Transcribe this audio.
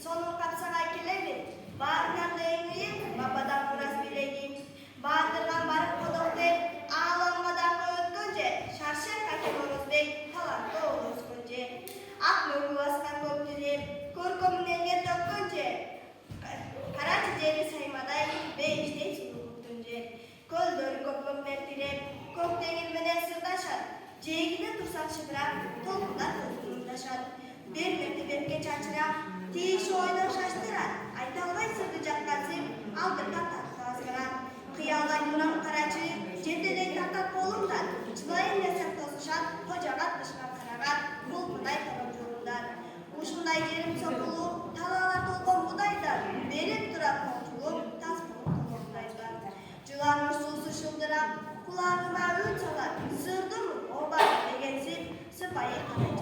Sonu kapsana kelebek, bağrından değineyim, babadan biraz bileyim. Bağırtırgan barıp kodok deyip, ağlanmadan koyutkunca, şarşar kakem oroz bey, talakta oroz kunca. Aklı yuvasından kopturayım, korkumun eline tokkunca, kara çiçeğini saymaday, beyişte sulu kutunca. Kol doğru kopluk mertirip, kok denilmeden sırdaşan, ceğine tursak şıbırak, tolkudan tolkundaşan. Bir mertebetke çarçıra, tiş oyunu şaştıran, aytalgay sırdıcak kasım, aldırgan tatlı azgıran. Kıyalay duran karacı, ceddeden takat kolumdan, çılayın nesep tozuşan, hocagat dışına karagat, bulgunay tarafçılığından. Uşunday yerim sokulu, talalar tolgon budaydan, verip duran komşuluğum, tas bulup kolumdaydan. Cılan ursusu şıldıran, kulağıma ün çalar, sırdı mı, o bak degensin, sıpayı kanayı.